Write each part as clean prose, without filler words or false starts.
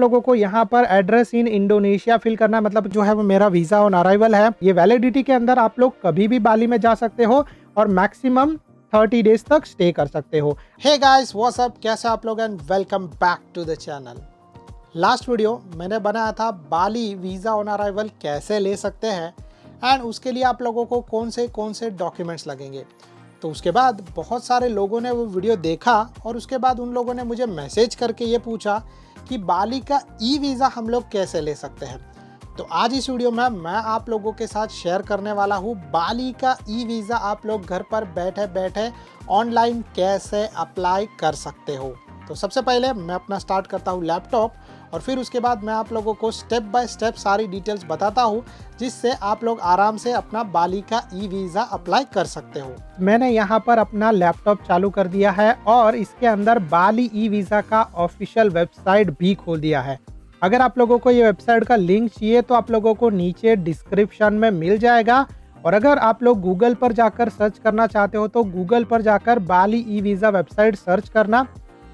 लोगों को यहाँ पर एड्रेस इन इंडोनेशिया फिल करना है, मतलब जो है वो मेरा वीजा ऑन अराइवल है। ये वैलिडिटी के अंदर आप लोग कभी भी बाली में जा सकते हो और मैक्सिमम 30 डेज तक स्टे कर सकते हो। हे गाइस, व्हाट्स अप, कैसे आप लोग and welcome back to the channel. Last video मैंने बनाया था बाली वीज़ा ऑन अराइवल कैसे ले सकते हैं एंड उसके लिए आप लोगों को कौन से डॉक्यूमेंट्स लगेंगे। तो उसके बाद बहुत सारे लोगों ने वो वीडियो देखा और उसके बाद उन लोगों ने मुझे मैसेज करके ये पूछा कि बाली का ई वीज़ा हम लोग कैसे ले सकते हैं। तो आज इस वीडियो में मैं आप लोगों के साथ शेयर करने वाला हूँ बाली का ई वीज़ा आप लोग घर पर बैठे बैठे ऑनलाइन कैसे अप्लाई कर सकते हो। तो सबसे पहले मैं अपना स्टार्ट करता हूँ लैपटॉप और फिर उसके बाद मैं आप लोगों को स्टेप बाय स्टेप सारी डिटेल्स बताता हूँ जिससे आप लोग आराम से अपना बाली का ई वीज़ा अप्लाई कर सकते हो। मैंने यहाँ पर अपना लैपटॉप चालू कर दिया है और इसके अंदर बाली ई वीज़ा का ऑफिशियल वेबसाइट भी खोल दिया है। अगर आप लोगों को ये वेबसाइट का लिंक चाहिए तो आप लोगों को नीचे डिस्क्रिप्शन में मिल जाएगा, और अगर आप लोग गूगल पर जाकर सर्च करना चाहते हो तो गूगल पर जाकर बाली ई वीज़ा वेबसाइट सर्च करना।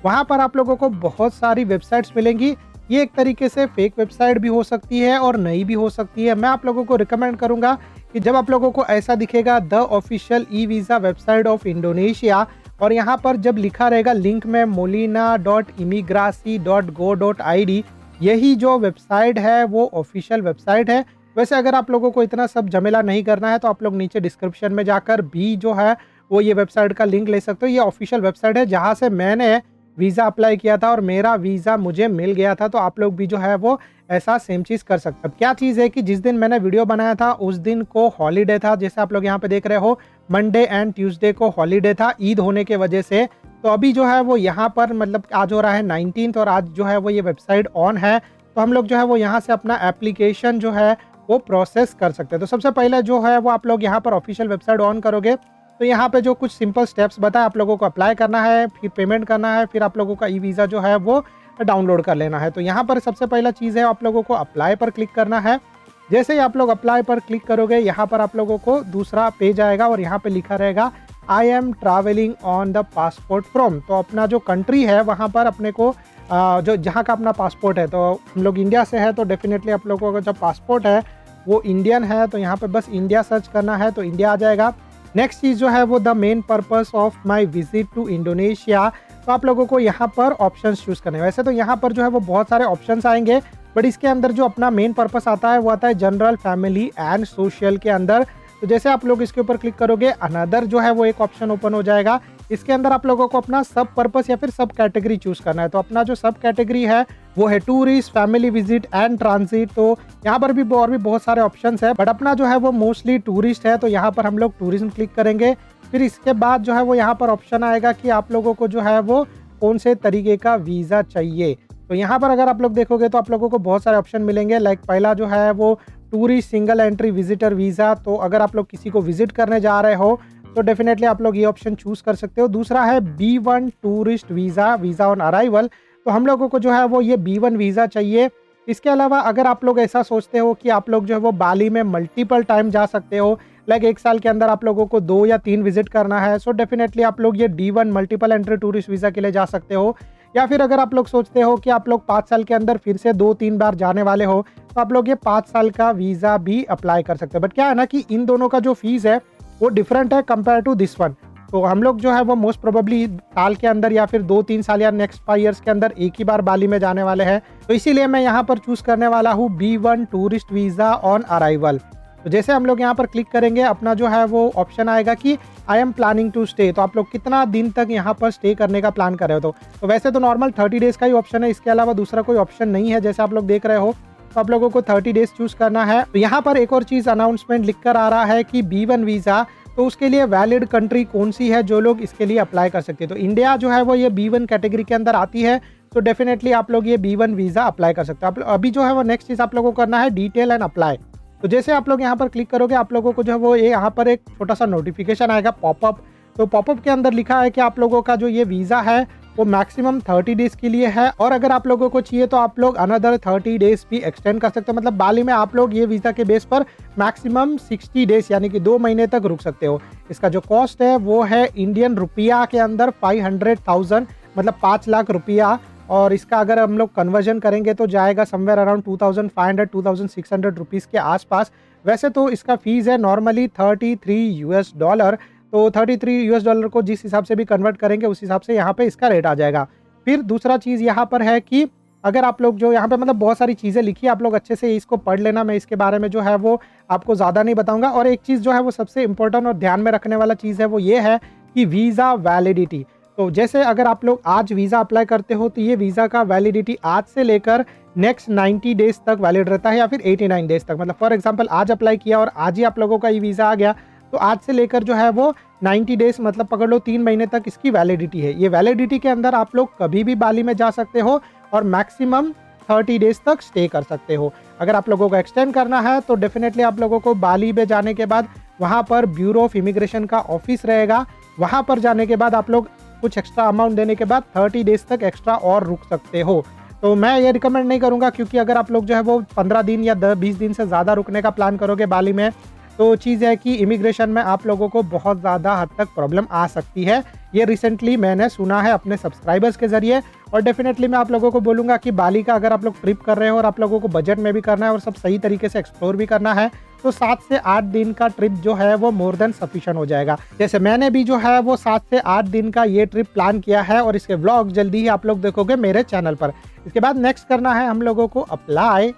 वहाँ पर आप लोगों को बहुत सारी वेबसाइट्स मिलेंगी। ये एक तरीके से फेक वेबसाइट भी हो सकती है और नई भी हो सकती है। मैं आप लोगों को रिकमेंड करूँगा कि जब आप लोगों को ऐसा दिखेगा the official e visa website of Indonesia और यहाँ पर जब लिखा रहेगा लिंक में molina.imigrasi.go.id, यही जो वेबसाइट है वो ऑफिशियल वेबसाइट है। वैसे अगर आप लोगों को इतना सब झमेला नहीं करना है तो आप लोग नीचे डिस्क्रिप्शन में जाकर भी जो है वो ये वेबसाइट का लिंक ले सकते हो। ये ऑफिशियल वेबसाइट है जहाँ से मैंने वीज़ा अप्लाई किया था और मेरा वीज़ा मुझे मिल गया था। तो आप लोग भी जो है वो ऐसा सेम चीज़ कर सकते हो। क्या चीज़ है कि जिस दिन मैंने वीडियो बनाया था उस दिन को हॉलीडे था, जैसे आप लोग यहाँ पे देख रहे हो मंडे एंड ट्यूसडे को हॉलीडे था ईद होने के वजह से। तो अभी जो है वो यहाँ पर मतलब आज हो रहा है 19 और आज जो है वो ये वेबसाइट ऑन है। तो हम लोग जो है वो यहाँ से अपना एप्लीकेशन जो है वो प्रोसेस कर सकते हैं। तो सबसे पहले जो है वो आप लोग यहाँ पर ऑफिशियल वेबसाइट ऑन करोगे तो यहाँ पे जो कुछ सिंपल स्टेप्स बताए आप लोगों को अप्लाई करना है, फिर पेमेंट करना है, फिर आप लोगों का ई वीज़ा जो है वो डाउनलोड कर लेना है। तो यहाँ पर सबसे पहला चीज़ है आप लोगों को अप्लाई पर क्लिक करना है। जैसे ही आप लोग अप्लाई पर क्लिक करोगे यहाँ पर आप लोगों को दूसरा पेज आएगा और यहाँ पे लिखा रहेगा I am travelling on the passport from. तो अपना जो कंट्री है वहाँ पर अपने को जो जहाँ का अपना पासपोर्ट है, तो हम लोग इंडिया से है तो डेफिनेटली आप लोगों का जो पासपोर्ट है वो इंडियन है। तो यहाँ पे बस इंडिया सर्च करना है तो इंडिया आ जाएगा। नेक्स्ट चीज़ जो है वो the main purpose of my visit to Indonesia. तो आप लोगों को यहाँ पर ऑप्शंस चूज़ करने हैं। वैसे तो यहाँ पर जो है वो बहुत सारे ऑप्शंस आएंगे, बट इसके अंदर जो अपना मेन पर्पस आता है वो आता है जनरल, फैमिली एंड सोशल के अंदर। तो जैसे आप लोग इसके ऊपर क्लिक करोगे अनदर जो है वो एक ऑप्शन ओपन हो जाएगा। इसके अंदर आप लोगों को अपना सब पर्पस या फिर सब कैटेगरी चूज करना है। तो अपना जो सब कैटेगरी है वो है tourist, family visit and transit. तो यहाँ पर भी और भी बहुत सारे ऑप्शंस है, बट अपना जो है वो मोस्टली टूरिस्ट है। तो यहाँ पर हम लोग टूरिज्म क्लिक करेंगे। फिर इसके बाद जो है वो यहाँ पर ऑप्शन आएगा कि आप लोगों को जो है वो कौन से तरीके का वीज़ा चाहिए। तो यहाँ पर अगर आप लोग देखोगे तो आप लोगों को बहुत सारे ऑप्शन मिलेंगे। लाइक पहला जो है वो tourist single entry visitor visa. तो अगर आप लोग किसी को विजिट करने जा रहे हो तो डेफिनेटली आप लोग ये ऑप्शन चूज कर सकते हो। दूसरा है B1 tourist visa, visa on arrival. तो हम लोगों को जो है वो ये B1 वीज़ा चाहिए। इसके अलावा अगर आप लोग ऐसा सोचते हो कि आप लोग जो है वो बाली में मल्टीपल टाइम जा सकते हो, लाइक एक साल के अंदर आप लोगों को 2 या 3 विजिट करना है, सो डेफिनेटली आप लोग ये D1 multiple entry tourist visa के लिए जा सकते हो। या फिर अगर आप लोग सोचते हो कि आप लोग 5 साल के अंदर फिर से 2-3 बार जाने वाले हो तो आप लोग ये 5 साल का वीज़ा भी अप्लाई कर सकते हो। बट क्या है ना कि इन दोनों का जो फीस है वो डिफरेंट है कंपेयर टू दिस वन। तो हम लोग जो है वो मोस्ट प्रोबेबली साल के अंदर या फिर 2-3 साल या नेक्स्ट 5 ईयर्स के अंदर एक ही बार बाली में जाने वाले हैं। तो इसीलिए मैं यहाँ पर चूज करने वाला हूँ B1 tourist visa on arrival. तो जैसे हम लोग यहाँ पर क्लिक करेंगे अपना जो है वो ऑप्शन आएगा कि I am planning to stay. तो आप लोग कितना दिन तक यहाँ पर स्टे करने का प्लान कर रहे हो। तो वैसे तो नॉर्मल 30 डेज़ का ही ऑप्शन है, इसके अलावा दूसरा कोई ऑप्शन नहीं है जैसे आप लोग देख रहे हो। तो आप लोगों को 30 डेज़ चूज करना है। तो यहाँ पर एक और चीज़ अनाउंसमेंट लिख कर आ रहा है कि B1 वीज़ा, तो उसके लिए वैलिड कंट्री कौन सी है जो लोग इसके लिए अप्लाई कर सकते हैं। तो इंडिया जो है वो ये B1 कैटेगरी के अंदर आती है। तो डेफिनेटली आप लोग ये B1 वीज़ा अप्लाई कर सकते हो। अभी जो है वो नेक्स्ट चीज़ आप लोगों को करना है डिटेल एंड अप्लाई। तो जैसे आप लोग यहाँ पर क्लिक करोगे आप लोगों को जो है वो ये यहाँ पर एक छोटा सा नोटिफिकेशन आएगा पॉपअप। तो पॉपअप के अंदर लिखा है कि आप लोगों का जो ये वीज़ा है वो मैक्सिमम 30 डेज़ के लिए है, और अगर आप लोगों को चाहिए तो आप लोग अनदर 30 डेज़ भी एक्सटेंड कर सकते हो। मतलब बाली में आप लोग ये वीज़ा के बेस पर मैक्सिमम 60 डेज़ यानी कि 2 महीने तक रुक सकते हो। इसका जो कॉस्ट है वो है इंडियन रुपया के अंदर 500,000 मतलब 5 लाख रुपया। और इसका अगर हम लोग कन्वर्जन करेंगे तो जाएगा समवेयर अराउंड 2500 रुपीज़ के आसपास। वैसे तो इसका फ़ीस है नॉर्मली $33 तो $33 को जिस हिसाब से भी कन्वर्ट करेंगे उस हिसाब से यहाँ पे इसका रेट आ जाएगा। फिर दूसरा चीज़ यहाँ पर है कि अगर आप लोग जो यहाँ पे मतलब बहुत सारी चीज़ें लिखी है, आप लोग अच्छे से इसको पढ़ लेना, मैं इसके बारे में जो है वो आपको ज़्यादा नहीं बताऊँगा। और एक चीज़ जो है वो सबसे इम्पोर्टेंट और ध्यान में रखने वाला चीज़ है वो ये है कि वीज़ा वैलिडिटी। तो जैसे अगर आप लोग आज वीज़ा अप्लाई करते हो तो ये वीज़ा का वैलिडिटी आज से लेकर नेक्स्ट 90 डेज़ तक वैलिड रहता है या फिर 89 डेज़ तक। मतलब फॉर एग्जांपल आज अप्लाई किया और आज ही आप लोगों का ये वीज़ा आ गया तो आज से लेकर जो है वो 90 डेज़ मतलब पकड़ लो 3 महीने तक इसकी वैलिडिटी है। ये वैलिडिटी के अंदर आप लोग कभी भी बाली में जा सकते हो और मैक्सिमम 30 डेज़ तक स्टे कर सकते हो। अगर आप लोगों को एक्सटेंड करना है तो डेफिनेटली आप लोगों को बाली में जाने के बाद वहाँ पर ब्यूरो ऑफ इमिग्रेशन का ऑफिस रहेगा, वहाँ पर जाने के बाद आप लोग कुछ एक्स्ट्रा अमाउंट देने के बाद 30 डेज़ तक एक्स्ट्रा और रुक सकते हो। तो मैं ये रिकमेंड नहीं करूँगा, क्योंकि अगर आप लोग जो है वो 15 दिन या 20 दिन से ज़्यादा रुकने का प्लान करोगे बाली में तो चीज़ है कि इमिग्रेशन में आप लोगों को बहुत ज़्यादा हद तक प्रॉब्लम आ सकती है। ये रिसेंटली मैंने सुना है अपने सब्सक्राइबर्स के ज़रिए। और डेफिनेटली मैं आप लोगों को बोलूँगा कि बाली का अगर आप लोग ट्रिप कर रहे हो और आप लोगों को बजट में भी करना है और सब सही तरीके से एक्सप्लोर भी करना है तो 7 से 8 दिन का ट्रिप जो है वो मोर देन सफिशिएंट हो जाएगा। जैसे मैंने भी जो है वो 7 से 8 दिन का ये ट्रिप प्लान किया है और इसके व्लॉग जल्दी ही आप लोग देखोगे मेरे चैनल पर। इसके बाद नेक्स्ट करना है हम लोगों को अप्लाई।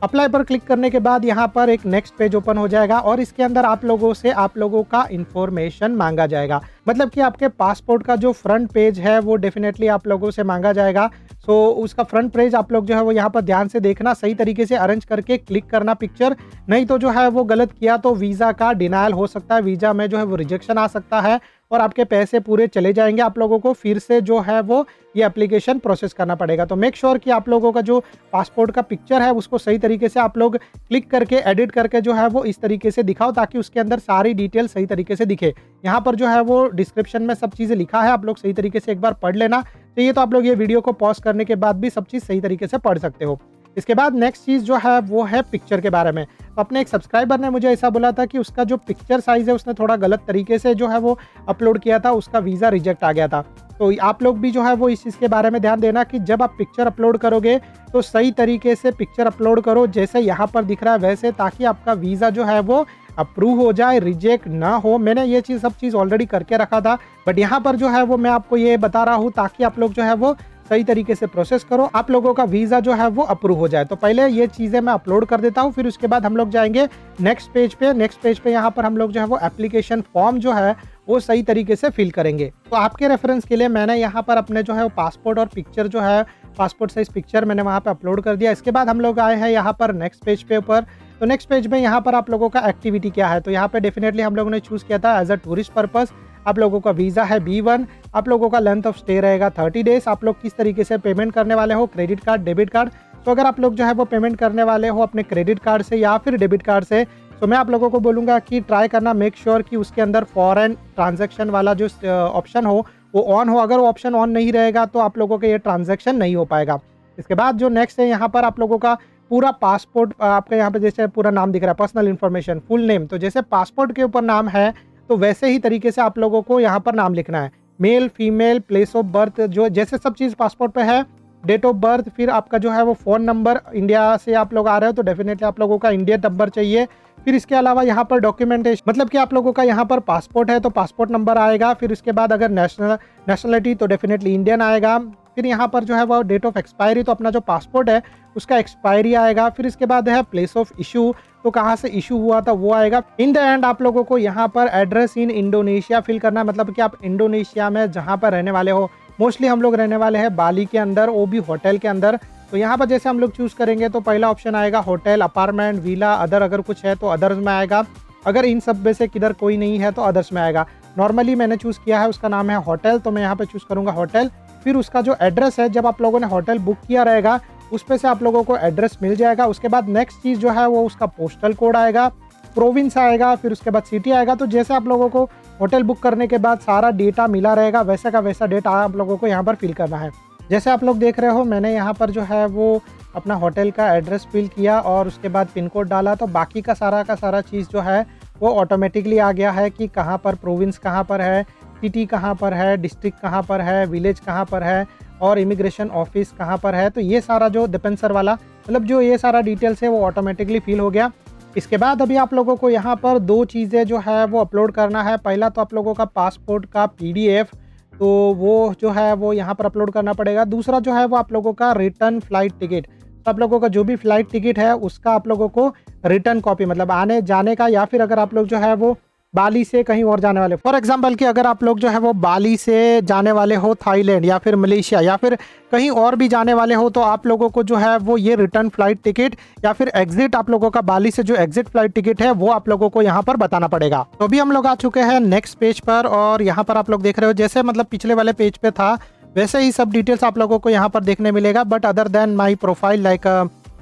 अप्लाई पर क्लिक करने के बाद यहाँ पर एक नेक्स्ट पेज ओपन हो जाएगा और इसके अंदर आप लोगों का इंफॉर्मेशन मांगा जाएगा। मतलब कि आपके पासपोर्ट का जो फ्रंट पेज है वो डेफिनेटली आप लोगों से मांगा जाएगा। सो उसका फ्रंट पेज आप लोग जो है वो यहाँ पर ध्यान से देखना, सही तरीके से अरेंज करके क्लिक करना पिक्चर, नहीं तो जो है वो गलत किया तो वीज़ा का डिनायल हो सकता है, वीज़ा में जो है वो रिजेक्शन आ सकता है और आपके पैसे पूरे चले जाएंगे। आप लोगों को फिर से जो है वो ये एप्लीकेशन प्रोसेस करना पड़ेगा। तो मेक श्योर कि आप लोगों का जो पासपोर्ट का पिक्चर है उसको सही तरीके से आप लोग क्लिक करके एडिट करके जो है वो इस तरीके से दिखाओ ताकि उसके अंदर सारी डिटेल सही तरीके से दिखे। यहाँ पर जो है वो डिस्क्रिप्शन में सब चीज़ें लिखा है, आप लोग सही तरीके से एक बार पढ़ लेना चाहिए। तो आप लोग ये वीडियो को पॉज करने के बाद भी सब चीज़ सही तरीके से पढ़ सकते हो। इसके बाद नेक्स्ट चीज़ जो है वो है पिक्चर के बारे में। तो अपने एक सब्सक्राइबर ने मुझे ऐसा बोला था कि उसका जो पिक्चर साइज़ है उसने थोड़ा गलत तरीके से जो है वो अपलोड किया था, उसका वीज़ा रिजेक्ट आ गया था। तो आप लोग भी जो है वो इस चीज़ के बारे में ध्यान देना कि जब आप पिक्चर अपलोड करोगे तो सही तरीके से पिक्चर अपलोड करो जैसे यहाँ पर दिख रहा है वैसे, ताकि आपका वीज़ा जो है वो अप्रूव हो जाए, रिजेक्ट ना हो। मैंने ये सब चीज़ ऑलरेडी करके रखा था, बट यहाँ पर जो है वो मैं आपको ये बता रहा हूँ ताकि आप लोग जो है वो सही तरीके से प्रोसेस करो, आप लोगों का वीज़ा जो है वो अप्रूव हो जाए। तो पहले ये चीज़ें मैं अपलोड कर देता हूँ, फिर उसके बाद हम लोग जाएंगे नेक्स्ट पेज पे। नेक्स्ट पेज पे यहाँ पर हम लोग जो है वो एप्लीकेशन फॉर्म जो है वो सही तरीके से फिल करेंगे। तो आपके रेफरेंस के लिए मैंने यहाँ पर अपने जो है वो पासपोर्ट और पिक्चर जो है पासपोर्ट साइज पिक्चर मैंने वहाँ पे अपलोड कर दिया। इसके बाद हम लोग आए हैं यहाँ पर नेक्स्ट पेज पे ऊपर। तो नेक्स्ट पेज में यहाँ पर आप लोगों का एक्टिविटी क्या है, तो यहाँ पे डेफिनेटली हम लोगों ने चूज़ किया था एज अ टूरिस्ट पर्पस। आप लोगों का वीज़ा है B1, आप लोगों का लेंथ ऑफ स्टे रहेगा 30 डेज़। आप लोग किस तरीके से पेमेंट करने वाले हो, क्रेडिट कार्ड, डेबिट कार्ड। तो अगर आप लोग जो है वो पेमेंट करने वाले हो अपने क्रेडिट कार्ड से या फिर डेबिट कार्ड से, तो मैं आप लोगों को बोलूँगा कि ट्राई करना, मेक श्योर कि उसके अंदर फॉरेन ट्रांजैक्शन वाला जो ऑप्शन हो वो ऑन हो। अगर वो ऑप्शन ऑन नहीं रहेगा तो आप लोगों का ये ट्रांजैक्शन नहीं हो पाएगा। इसके बाद जो नेक्स्ट है यहाँ पर आप लोगों का पूरा पासपोर्ट, आपका यहाँ पे जैसे पूरा नाम दिख रहा है पर्सनल इन्फॉर्मेशन, फुल नेम, तो जैसे पासपोर्ट के ऊपर नाम है तो वैसे ही तरीके से आप लोगों को यहाँ पर नाम लिखना है। Male, female, place of birth, जो जैसे सब चीज़ पासपोर्ट पे है, डेट ऑफ बर्थ, फिर आपका जो है वो फ़ोन नंबर, इंडिया से आप लोग आ रहे हो तो डेफिनेटली आप लोगों का इंडियन नंबर चाहिए। फिर इसके अलावा यहाँ पर डॉक्यूमेंटेशन, मतलब कि आप लोगों का यहाँ पर पासपोर्ट है तो पासपोर्ट नंबर आएगा। फिर उसके बाद अगर नेशनलिटी तो डेफिनेटली इंडियन आएगा। फिर यहाँ पर जो है वो डेट ऑफ एक्सपायरी, तो अपना जो पासपोर्ट है उसका एक्सपायरी आएगा। फिर इसके बाद है प्लेस ऑफ इशू, तो कहाँ से इशू हुआ था वो आएगा। इन द एंड आप लोगों को यहाँ पर एड्रेस इन इंडोनेशिया फिल करना है, मतलब कि आप इंडोनेशिया में जहाँ पर रहने वाले हो। मोस्टली हम लोग रहने वाले हैं बाली के अंदर, वो भी होटल के अंदर। तो यहाँ पर जैसे हम लोग चूज़ करेंगे तो पहला ऑप्शन आएगा होटल, अपार्टमेंट, विला, अदर अगर कुछ है तो अदर्स में आएगा। अगर इन सब में से किधर कोई नहीं है तो अदर्स में आएगा। नॉर्मली मैंने चूज़ किया है, उसका नाम है होटल, तो मैं यहाँ पे चूज़ करूँगा होटल। फिर उसका जो एड्रेस है, जब आप लोगों ने होटल बुक किया रहेगा उस पे से आप लोगों को एड्रेस मिल जाएगा। उसके बाद नेक्स्ट चीज़ जो है वो उसका पोस्टल कोड आएगा, प्रोविंस आएगा, फिर उसके बाद सिटी आएगा। तो जैसे आप लोगों को होटल बुक करने के बाद सारा डेटा मिला रहेगा वैसे का वैसा डेटा आप लोगों को यहाँ पर फिल करना है। जैसे आप लोग देख रहे हो मैंने यहाँ पर जो है वो अपना होटल का एड्रेस फिल किया और उसके बाद पिन कोड डाला, तो बाकी का सारा चीज़ जो है वो ऑटोमेटिकली आ गया है कि कहाँ पर प्रोविंस कहाँ पर है, सिटी कहाँ पर है, डिस्ट्रिक्ट कहाँ पर है, विलेज कहाँ पर है और इमिग्रेशन ऑफिस कहाँ पर है। तो ये सारा जो डिपेंसर वाला मतलब जो ये सारा डिटेल्स है वो ऑटोमेटिकली फिल हो गया। इसके बाद अभी आप लोगों को यहाँ पर 2 चीज़ें जो है वो अपलोड करना है। पहला तो आप लोगों का पासपोर्ट का PDF, तो वो जो है वो यहाँ पर अपलोड करना पड़ेगा। दूसरा जो है वो आप लोगों का रिटर्न फ्लाइट टिकट, तो आप लोगों का जो भी फ्लाइट टिकट है उसका आप लोगों को रिटर्न कॉपी मतलब आने जाने का, या फिर अगर आप लोग जो है वो बाली से कहीं और जाने वाले, फॉर एग्जांपल कि अगर आप लोग जो है वो बाली से जाने वाले हो थाईलैंड या फिर मलेशिया या फिर कहीं और भी जाने वाले हो, तो आप लोगों को जो है वो ये रिटर्न फ्लाइट टिकट या फिर एग्जिट आप लोगों का बाली से जो एग्जिट फ्लाइट टिकट है वो आप लोगों को यहाँ पर बताना पड़ेगा। तो अभी हम लोग आ चुके हैं नेक्स्ट पेज पर और यहाँ पर आप लोग देख रहे हो जैसे मतलब पिछले वाले पेज पे था वैसे ही सब डिटेल्स आप लोगों को यहाँ पर देखने मिलेगा। But other than my profile like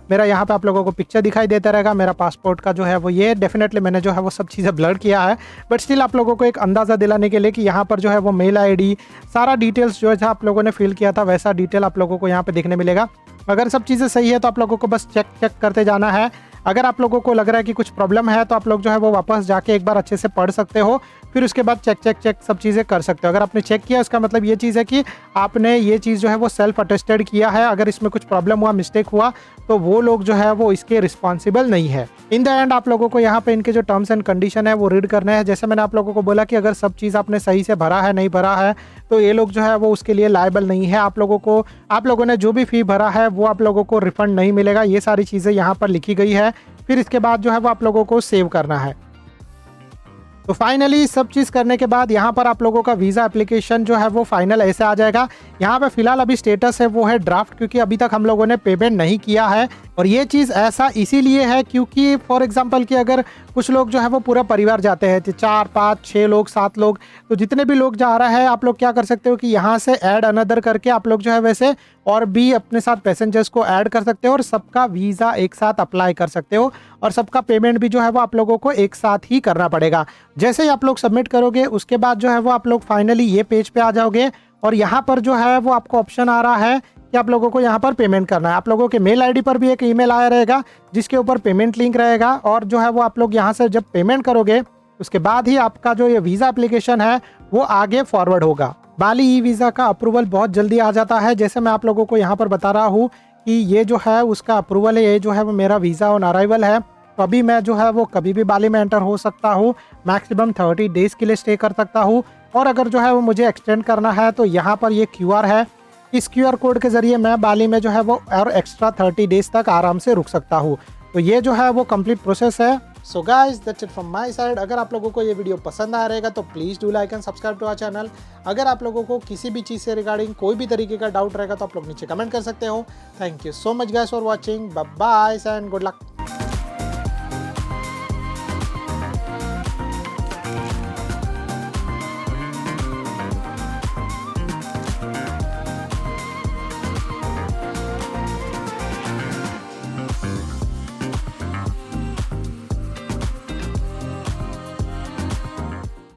मेरा यहाँ पे आप लोगों को पिक्चर दिखाई देता रहेगा। मेरा पासपोर्ट का जो है वो ये डेफिनेटली मैंने जो है वो सब चीज़ें ब्लर किया है, बट स्टिल आप लोगों को एक अंदाज़ा दिलाने के लिए कि यहाँ पर जो है वो मेल ID सारा डिटेल्स जो है आप लोगों ने फिल किया था वैसा डिटेल आप लोगों को यहाँ पे देखने मिलेगा। अगर सब चीज़ें सही है तो आप लोगों को बस चेक करते जाना है। अगर आप लोगों को लग रहा है कि कुछ प्रॉब्लम है तो आप लोग जो है वो वापस जाके एक बार अच्छे से पढ़ सकते हो, फिर उसके बाद चेक सब चीज़ें कर सकते हो। अगर आपने चेक किया इसका मतलब ये चीज़ है कि आपने ये चीज़ जो है वो सेल्फ अटेस्टेड किया है। अगर इसमें कुछ प्रॉब्लम हुआ, मिस्टेक हुआ, तो वो लोग जो है वो इसके रिस्पॉन्सिबल नहीं है। इन द एंड आप लोगों को यहाँ पे इनके जो टर्म्स एंड कंडीशन है वो रीड करना है। जैसे मैंने आप लोगों को बोला कि अगर सब चीज़ आपने सही से भरा है, नहीं भरा है, तो ये लोग जो है वो उसके लिए लायबल नहीं है। आप लोगों ने जो भी फ़ी भरा है वो आप लोगों को रिफंड नहीं मिलेगा। ये सारी चीज़ें यहाँ पर लिखी गई है। फिर इसके बाद जो है वो आप लोगों को सेव करना है। तो फाइनली सब चीज़ करने के बाद यहाँ पर आप लोगों का वीज़ा एप्लीकेशन जो है वो फाइनल ऐसे आ जाएगा। यहाँ पे फिलहाल अभी स्टेटस है वो है ड्राफ्ट, क्योंकि अभी तक हम लोगों ने पेमेंट नहीं किया है। और ये चीज़ ऐसा इसीलिए है क्योंकि फॉर एग्जांपल कि अगर कुछ लोग जो है वो पूरा परिवार जाते हैं 4, 5, 6 लोग, 7 लोग, तो जितने भी लोग जा रहे हैं आप लोग क्या कर सकते हो कि यहाँ से ऐड अनदर करके आप लोग जो है वैसे और भी अपने साथ पैसेंजर्स को ऐड कर सकते हो और सबका वीज़ा एक साथ अप्लाई कर सकते हो और सबका पेमेंट भी जो है वो आप लोगों को एक साथ ही करना पड़ेगा। जैसे ही आप लोग सबमिट करोगे उसके बाद जो है वो आप लोग फाइनली ये पेज पे आ जाओगे और यहाँ पर जो है वो आपको ऑप्शन आ रहा है कि आप लोगों को यहाँ पर पेमेंट करना है। आप लोगों के मेल ID पर भी एक ईमेल आया रहेगा जिसके ऊपर पेमेंट लिंक रहेगा और जो है वो आप लोग यहाँ से जब पेमेंट करोगे उसके बाद ही आपका जो ये वीज़ा एप्लीकेशन है वो आगे फॉरवर्ड होगा। बाली ई वीज़ा का अप्रूवल बहुत जल्दी आ जाता है। जैसे मैं आप लोगों को यहाँ पर बता रहा हूँ कि ये जो है उसका अप्रूवल है, ये जो है वो मेरा वीज़ा ऑन अराइवल है। तो अभी मैं जो है वो कभी भी बाली में एंटर हो सकता हूँ, मैक्सिमम 30 डेज़ के लिए स्टे कर सकता हूँ। और अगर जो है वो मुझे एक्सटेंड करना है तो यहाँ पर ये QR है, इस QR कोड के ज़रिए मैं बाली में जो है वो और एक्स्ट्रा 30 डेज़ तक आराम से रुक सकता हूँ। तो ये जो है वो कंप्लीट प्रोसेस है। So guys that's it from my side. अगर आप लोगों को ये वीडियो पसंद आ रहेगा तो please do like and subscribe to our channel. अगर आप लोगों को किसी भी चीज़ से रिगार्डिंग कोई भी तरीके का डाउट रहेगा तो आप लोग नीचे कमेंट कर सकते हो। Thank you so much guys for watching. Bye bye and good luck.